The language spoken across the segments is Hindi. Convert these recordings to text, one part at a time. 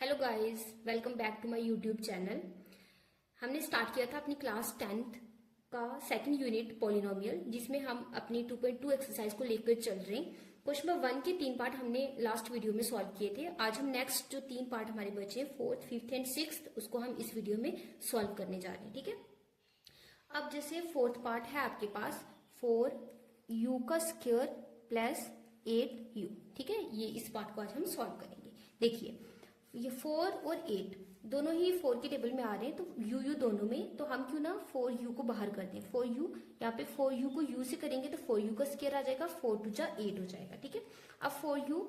Hello guys, welcome back to my YouTube channel. हमने स्टार्ट किया था अपनी क्लास 10th का सेकंड यूनिट पॉलिनोमियल, जिसमें हम अपनी 2.2 एक्सरसाइज को लेकर चल रहे हैं। क्वेश्चन नंबर 1 के 3 पार्ट हमने लास्ट वीडियो में सॉल्व किए थे। आज हम नेक्स्ट जो 3 पार्ट हमारे बचे हैं, 4th, 5th एंड 6th, उसको हम इस वीडियो में सॉल्व करने जा रहे हैं। ठीक है, अब जैसे 4th पार्ट है आपके पास 4u का स्क्वायर प्लस 8u। ठीक है, ये इस पार्ट को आज हम सॉल्व करेंगे। देखिए, ये 4 और 8 दोनों ही 4 के टेबल में आ रहे हैं, तो यू दोनों में, तो हम क्यों ना 4u को बाहर कर दें। 4u यहाँ पे 4u को u से करेंगे तो 4u का स्क्वायर आ जाएगा, 4 2 जा 8 हो जाएगा। ठीक है, अब 4u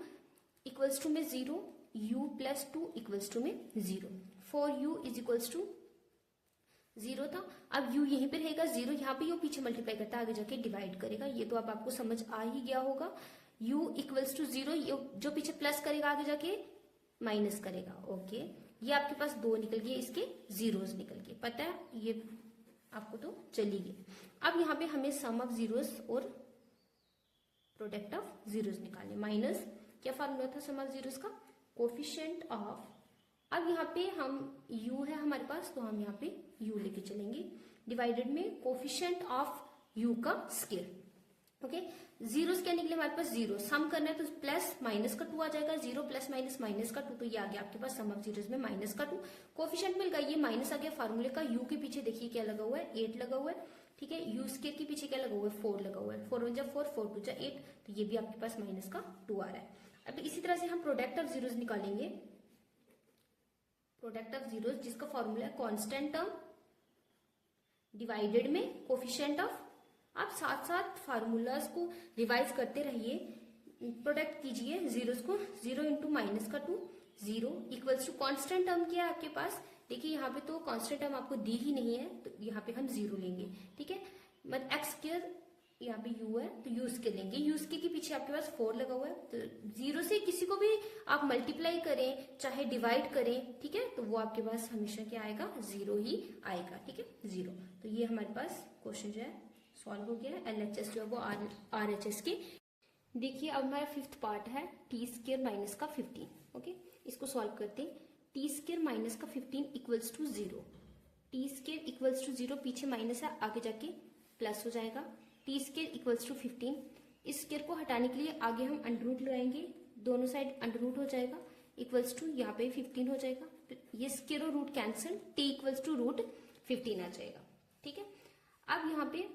इक्वल्स टू में 0, u प्लस 2 इक्वल्स टू में 0। 4u इज इक्वल्स टू 0 था। अब u यहीं पे रहेगा 0, यहाँ पे ये पीछे मल्टीप्लाई करता है, आगे जाके डिवाइड करेगा। ये तो अब आपको समझ आ ही गया होगा। u इक्वल्स टू 0, जो पीछे प्लस करेगा आगे जाके माइनस करेगा। ओके, ये आपके पास 2 निकल गए, इसके जीरोस निकल गए, पता है, ये आपको तो चली गई। अब यहाँ पे हमें सम ऑफ जीरोस और प्रोडक्ट ऑफ जीरोस निकालने। माइनस क्या फार्मूला था सम ऑफ जीरोस का? Coefficient of. अब यहाँ पे हम u है हमारे पास, तो हम यहाँ पे u लेके चलेंगे, डिवाइडेड में कोफिशिएंट ऑफ u का स्क्वायर। ओके, जीरोस क्या निकले हमारे पास? 0। सम करना है तो प्लस माइनस का 2 आ जाएगा। 0 प्लस माइनस माइनस का 2, तो ये आ गया आपके पास सम ऑफ जीरोस में माइनस का 2। कोफिशिएंट मिल गया, ये माइनस आ गया फार्मूले का। u के पीछे देखिए क्या लगा हुआ है, 8 लगा हुआ है। ठीक है, u स्क्वायर के पीछे क्या लगा हुआ है, 4 लगा हुआ है। 4 1 जा 4, 4 2 जा 8, तो ये भी आपके पास माइनस का 2 आ रहा है। अब इसी तरह से हम प्रोडक्ट ऑफ जीरोस निकालेंगे। प्रोडक्ट ऑफ जीरोस जिसका फॉर्मूला है कांस्टेंट टर्म डिवाइडेड में कोफिशिएंट ऑफ। आप साथ साथ फार्मूलाज को रिवाइज करते रहिए, प्रोडक्ट कीजिए जीरोस को। 0 इंटू माइनस का 2, 0 इक्वल्स टू कांस्टेंट टर्म क्या है आपके पास? देखिए यहाँ पे तो कांस्टेंट टर्म आपको दी ही नहीं है, तो यहाँ पे हम 0 लेंगे। ठीक है, मतलब एक्स स्क्वायर यहाँ पे u है, तो u स्क्वायर लेंगे। u स्क्वायर के पीछे आपके पास 4 लगा हुआ है, तो 0 से किसी को भी आप मल्टीप्लाई करें चाहे डिवाइड करें, ठीक है, तो वो आपके पास हमेशा क्या आएगा, 0 ही आएगा। ठीक है, 0। तो ये हमारे पास क्वेश्चन जो है सॉल्व हो गया है। LHS जो है वो RHS के। देखिए, अब हमारा 5th पार्ट है टी स्क्वायर माइनस का 15। ओके, इसको सॉल्व करते हैं। टी स्क्वायर माइनस का 15 equals to 0। T square equals to 0, पीछे माइनस है, आगे जाके प्लस हो जाएगा। T square equals to 15। इस स्क्वायर को हटाने के लिए आगे हम अंडर रूट लगाएंगे, दोनों साइड अंडर रूट हो जाएगा, इक्वल्स टू यहाँ पे 15 हो जाएगा। तो ये स्क्वायर और root cancel, t equals to root 15 आ जाएगा। ठीक है, अब यहाँ पे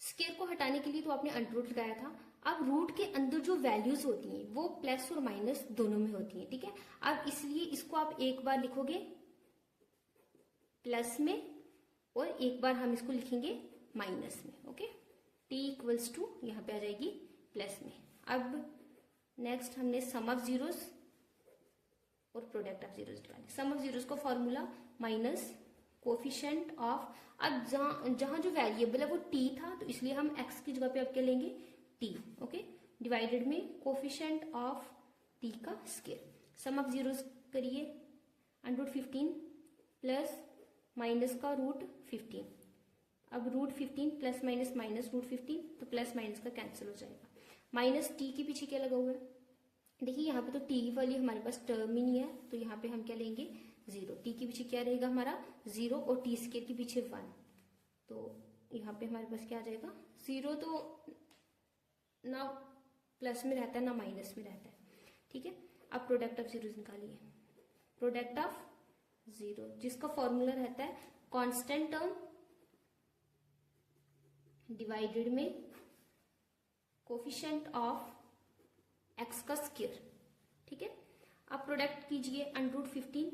स्क्वायर को हटाने के लिए तो आपने अंडर रूट लगाया था। अब रूट के अंदर जो वैल्यूज होती हैं वो प्लस और माइनस दोनों में होती हैं। ठीक है, अब इसलिए इसको आप एक बार लिखोगे प्लस में और एक बार हम इसको लिखेंगे माइनस में। ओके, t इक्वल्स टू यहाँ पे आ जाएगी प्लस में। अब नेक्स्ट हमने सम ऑफ जीरोस और प्रोडक्ट ऑफ जीरोस निकाले। सम ऑफ जीरोस का फॉर्मूला माइनस कोफिशिएंट ऑफ। अब जहां जो वेरिएबल है वो t था, तो इसलिए हम x की जगह पे अब क्या लेंगे, t। ओके, डिवाइडेड में कोफिशिएंट ऑफ t का स्क्वायर। सम ऑफ जीरोस करिए, अंडर रूट 15 प्लस माइनस का रूट 15। अब root 15 plus minus minus root 15, तो प्लस माइनस का कैंसिल हो जाएगा। माइनस t के पीछे क्या लगा हुआ है? देखिए यहाँ पे तो t वाली हमारे पास टर्म ही नहीं है, तो यहाँ पे हम क्या लेंगे, 0। t के पीछे क्या रहेगा हमारा, 0, और t स्क्वायर के पीछे 1, तो यहाँ पे हमारे पास क्या आ जाएगा, 0 तो ना प्लस में रहता है ना माइनस में रहता है। ठीक है, अब प्रोडक्ट ऑफ जीरोस निकालिए। प्रोडक्ट ऑफ जीरो जिसका फॉर्मूला रहता है कांस्टेंट टर्म डिवाइडेड में कोफिशिएंट ऑफ x का स्क्वायर। ठीक है, अब प्रोडक्ट कीजिए, अंडर रूट 15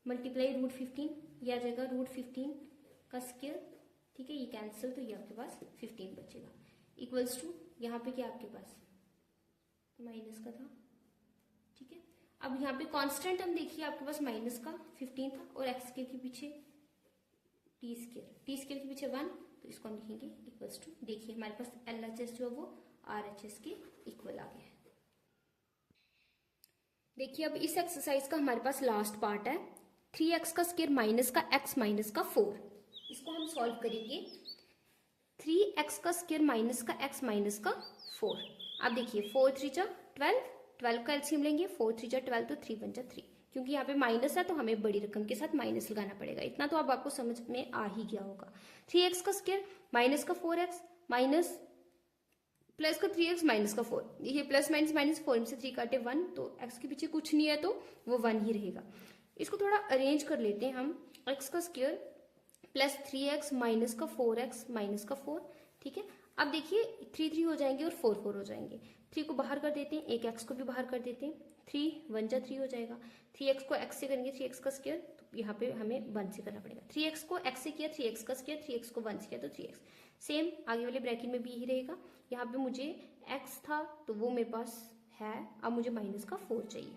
मल्टीप्लाई रूट 15, ये आ जाएगा रूट 15 का स्क्वायर। ठीक है, ये कैंसिल, तो ये आपके पास 15 बचेगा, इक्वल्स टू यहाँ पे क्या आपके पास माइनस का था। ठीक है, अब यहाँ पे कांस्टेंट हम देखिए आपके पास माइनस का 15 था, और एक्स स्क्वायर के पीछे टी स्क्वायर के पीछे 1, तो इसको हम लिखेंगे इक्वल्स टू। देखिए हमारे पास LHS जो है वो RHS के इक्वल आ गया है। देखिए, अब इस एक्सरसाइज का हमारे पास लास्ट पार्ट है 3x का स्क्वायर माइनस का x माइनस का 4। इसको हम सॉल्व करेंगे। 3x का स्क्वायर माइनस का x माइनस का 4। अब देखिए 4 3 जा 12, 12 का एलसीएम लेंगे, 4 3 जा 12, तो 3 1 जा 3। क्योंकि यहाँ पे माइनस है तो हमें बड़ी रकम के साथ माइनस लगाना पड़ेगा। इतना तो अब आपको समझ में आ ही गया होगा। 3x का स्क्वायर माइनस का 4x माइनस प्लस का 3x माइनस का 4, ये प्लस माइनस माइनस 4 में से 3 काटे 1, तो x के पीछे कुछ नहीं है तो वो 1 ही रहेगा। इसको थोड़ा अरेंज कर लेते हैं हम। x का स्क्वायर प्लस 3x माइनस का 4x माइनस का 4, ठीक है। अब देखिए 3 3 हो जाएंगे और 4 4 हो जाएंगे। 3 को बाहर कर देते हैं, एक x को भी बाहर कर देते हैं। 3 1 जा 3 हो जाएगा। 3x को x से करेंगे 3x का स्क्वायर, तो यहाँ पे हमें 1 से करना पड़ेगा। 3x को x से किया 3x का स्क्वायर, 3x को 1 से किया तो 3x। सेम आगे वाले ब्रैकेट में भी यही रहेगा। यहाँ पे मुझे x था तो वो मेरे पास है, अब मुझे माइनस का 4 चाहिए।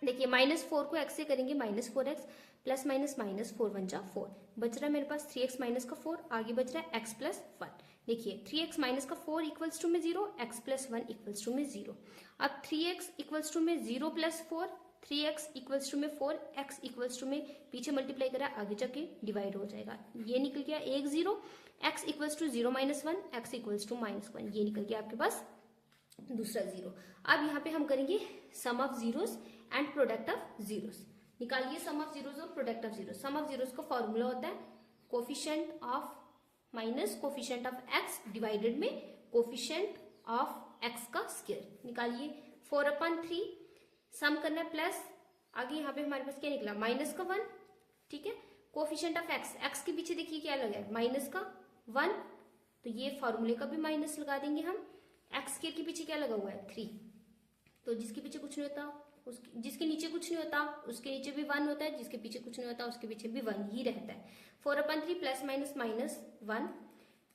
देखिए -4 को x से करेंगे -4x प्लस माइनस माइनस 4 1 जा 4, बच रहा है मेरे पास 3x माइनस का 4, आगे बच रहा है x प्लस 1। देखिए 3x माइनस का 4 इक्वल्स टू में 0, x प्लस 1 इक्वल्स टू में 0। अब 3x इक्वल्स टू में 0 प्लस 4, 3x इक्वल्स टू में 4, x इक्वल्स टू में पीछे मल्टीप्लाई करा आगे जाके डिवाइड हो जाएगा, ये निकल गया 1 0। x equals to 0 minus 1, x equals to -1, ये निकल गया आपके पास दूसरा 0। अब यहाँ पे हम करेंगे sum of zeros and product of zeros. निकालिए सम ऑफ जीरोस और product of zeros. Sum of zeros का फॉर्मूला होता है coefficient of minus coefficient of x divided में कोफिशिएंट ऑफ x का स्क्वायर। निकालिए 4/3, सम करना है प्लस, आगे यहाँ पे हमारे पास क्या निकला माइनस का 1, ठीक है। कोफिशिएंट ऑफ x के पीछे देखिए क्या लगा है माइनस का 1, तो ये फॉर्मूले का भी माइनस लगा देंगे हम। x स्क्वायर के पीछे क्या लगा हुआ है 3, तो जिसके पीछे कुछ नहीं होता जिसके नीचे कुछ नहीं होता उसके नीचे भी 1 होता है, जिसके पीछे कुछ नहीं होता उसके पीछे भी 1 ही रहता है। 4/3 प्लस माइनस माइनस 1,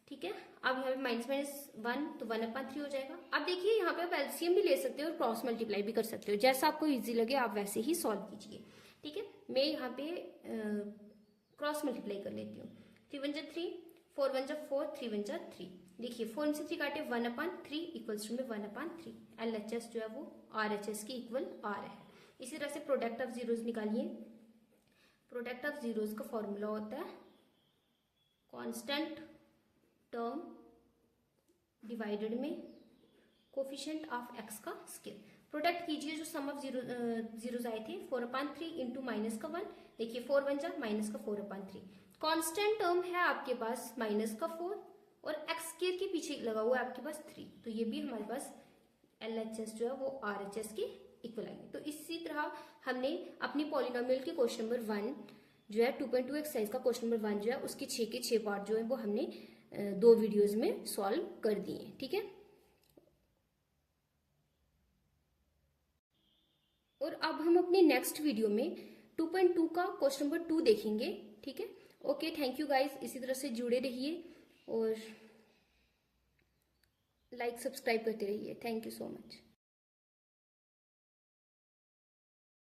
ठीक है। अब यहाँ पे माइनस माइनस 1 तो 1/3 हो जाएगा। अब देखिए यहाँ पे आप एलसीएम भी ले सकते हो और क्रॉस मल्टीप्लाई भी कर सकते हो, जैसा आपको इजी लगे आप वैसे ही सॉल्व कीजिए, ठीक है। मैं यहाँ पे क्रॉस मल्टीप्लाई कर लेती हूँ। 3 1 जा 3, 4 1 जा 4, 3 1 जा 3। देखिए 4 से 3 काटे 1/3 इक्वल्स टू में 1/3। LHS जो है वो RHS के इक्वल आ रहा है। इसी तरह से प्रोडक्ट ऑफ जीरोस निकालिए। प्रोडक्ट ऑफ जीरोस का फॉर्मूला होता है कांस्टेंट टर्म डिवाइडेड में कोफिशिएंट ऑफ x का स्क्वायर। प्रोडक्ट कीजिए जो सम ऑफ जीरोस आए थे 4/3 इंटू माइनस का 1। देखिए 4 1 जा माइनस का 4/3। कांस्टेंट टर्म है आपके पास माइनस का 4 और x स्क्वायर के पीछे लगा हुआ है आपके पास 3, तो ये भी हमारे पास LHS जो है वो RHS के इक्वल आएंगे। तो इसी तरह हमने अपनी पॉलिनोमियल के क्वेश्चन नंबर 1 जो है 2.2 एक्सरसाइज का क्वेश्चन नंबर 1 जो है उसके 6 के 6 पार्ट जो है वो हमने 2 वीडियोस में सॉल्व कर दिए, ठीक है। और अब हम अपने नेक्स्ट वीडियो में 2.2 का क्वेश्चन नंबर 2 देखेंगे, ठीक है। ओके, थैंक यू गाइज, इसी तरह से जुड़े रहिए और लाइक सब्सक्राइब करते रहिए। Thank you so much.